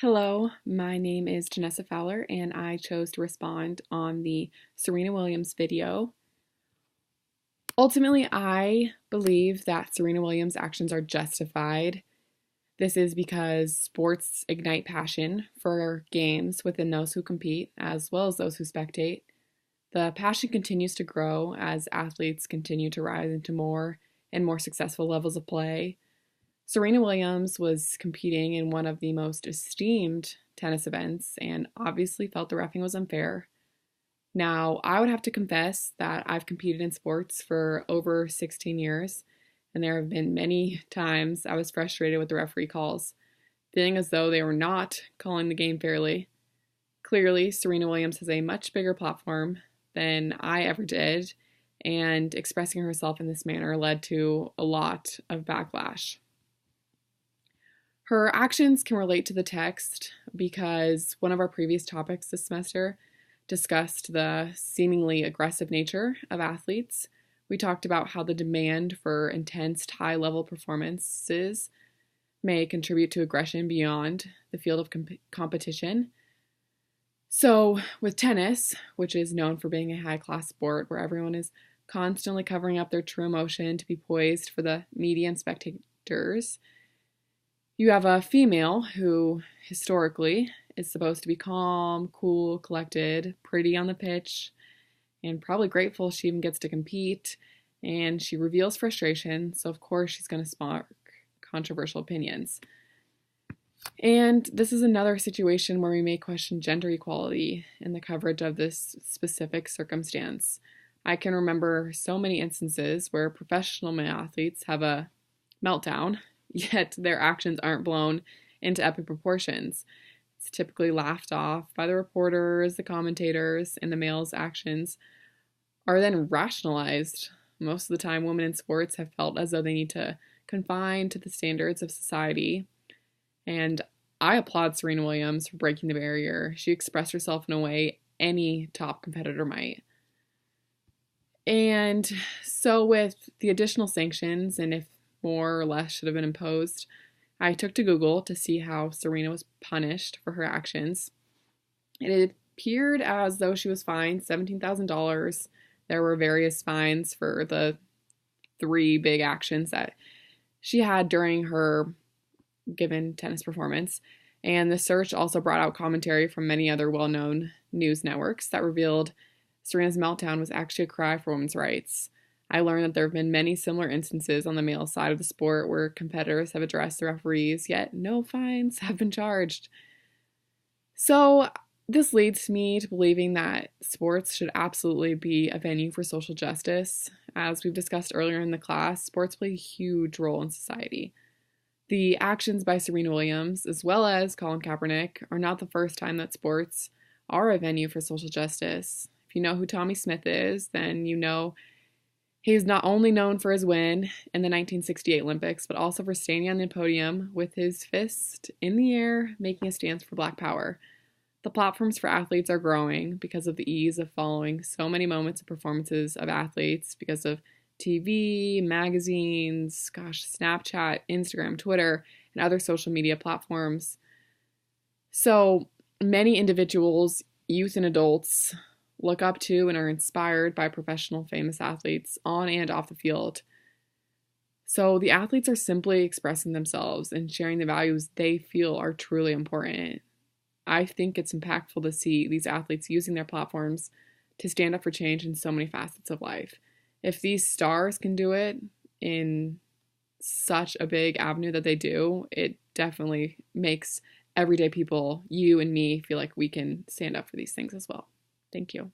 Hello, my name is Janessa Fowler, and I chose to respond on the Serena Williams video. Ultimately, I believe that Serena Williams' actions are justified. This is because sports ignite passion for games within those who compete, as well as those who spectate. The passion continues to grow as athletes continue to rise into more and more successful levels of play. Serena Williams was competing in one of the most esteemed tennis events and obviously felt the reffing was unfair. Now, I would have to confess that I've competed in sports for over 16 years, and there have been many times I was frustrated with the referee calls, feeling as though they were not calling the game fairly. Clearly, Serena Williams has a much bigger platform than I ever did, and expressing herself in this manner led to a lot of backlash. Her actions can relate to the text because one of our previous topics this semester discussed the seemingly aggressive nature of athletes. We talked about how the demand for intense, high-level performances may contribute to aggression beyond the field of competition. So, with tennis, which is known for being a high-class sport where everyone is constantly covering up their true emotion to be poised for the media and spectators, you have a female who, historically, is supposed to be calm, cool, collected, pretty on the pitch, and probably grateful she even gets to compete. And she reveals frustration, so of course she's going to spark controversial opinions. And this is another situation where we may question gender equality in the coverage of this specific circumstance. I can remember so many instances where professional male athletes have a meltdown, yet their actions aren't blown into epic proportions. It's typically laughed off by the reporters, the commentators, and the male's actions are then rationalized. Most of the time, women in sports have felt as though they need to confine to the standards of society. And I applaud Serena Williams for breaking the barrier. She expressed herself in a way any top competitor might. And so with the additional sanctions, and if more or less should have been imposed, I took to Google to see how Serena was punished for her actions. It appeared as though she was fined $17,000. There were various fines for the three big actions that she had during her given tennis performance. And the search also brought out commentary from many other well-known news networks that revealed Serena's meltdown was actually a cry for women's rights. I learned that there have been many similar instances on the male side of the sport where competitors have addressed the referees, yet no fines have been charged. So this leads me to believing that sports should absolutely be a venue for social justice. As we've discussed earlier in the class, sports play a huge role in society. The actions by Serena Williams, as well as Colin Kaepernick, are not the first time that sports are a venue for social justice. If you know who Tommy Smith is, then you know he's not only known for his win in the 1968 Olympics, but also for standing on the podium with his fist in the air, making a stance for Black Power. The platforms for athletes are growing because of the ease of following so many moments of performances of athletes because of TV, magazines, Snapchat, Instagram, Twitter, and other social media platforms. So many individuals, youth and adults, look up to and are inspired by professional famous athletes on and off the field. So the athletes are simply expressing themselves and sharing the values they feel are truly important. I think it's impactful to see these athletes using their platforms to stand up for change in so many facets of life. If these stars can do it in such a big avenue that they do, it definitely makes everyday people, you and me, feel like we can stand up for these things as well. Thank you.